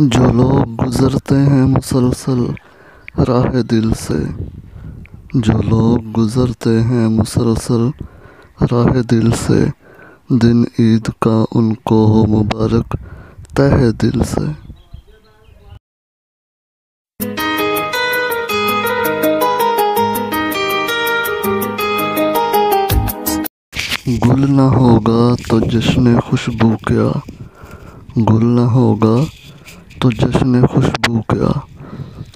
جو لوگ گزرتے ہیں مسلسل راہ دل سے، جو لوگ گزرتے ہیں مسلسل راہ دل سے، دن عید کا ان کو ہو مبارک تہہ دل سے۔ گل نہ ہوگا تو جشن خوشبو کیا، گل نہ ہوگا تو جشن خوشبو کیا،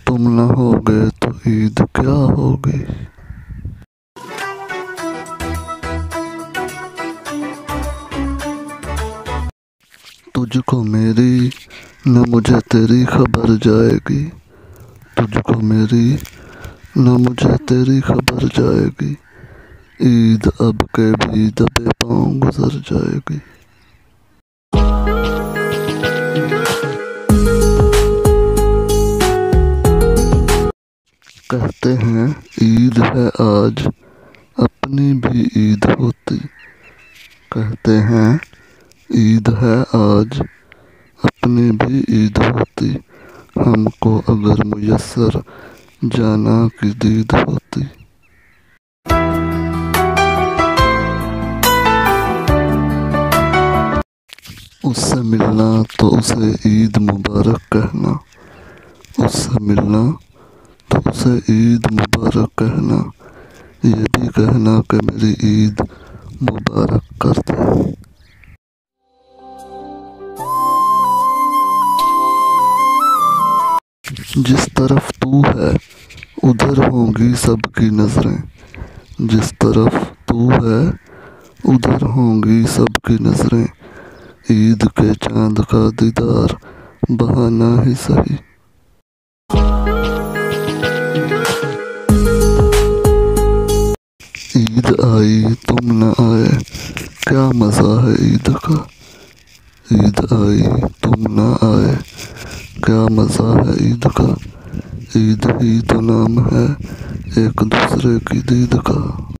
تم نہ ہوگے تو عید کیا ہوگی۔ تجھ کو میری نہ مجھے تیری خبر جائے گی، تجھ کو میری نہ مجھے تیری خبر جائے گی، عید اب کے بھی دبے پاؤں گزر جائے گی۔ کہتے ہیں عید ہے آج اپنی بھی عید ہوتی، کہتے ہیں عید ہے آج اپنی بھی عید ہوتی، ہم کو اگر میسر جانا کی دید ہوتی۔ اس سے ملنا تو اسے عید مبارک کہنا، اس سے ملنا تو اسے عید مبارک کہنا، یہ بھی کہنا کہ میری عید مبارک کر دے۔ جس طرف تو ہے ادھر ہوں گی سب کی نظریں، جس طرف تو ہے ادھر ہوں گی سب کی نظریں، عید کے چاند کا دیدار بہانا ہی سہی۔ عید آئی تم نہ آئے کیا مزہ ہے عید کا، عید آئی تم نہ آئے کیا مزہ ہے عید کا، عید ہی تو نام ہے ایک دوسرے کی دید کا۔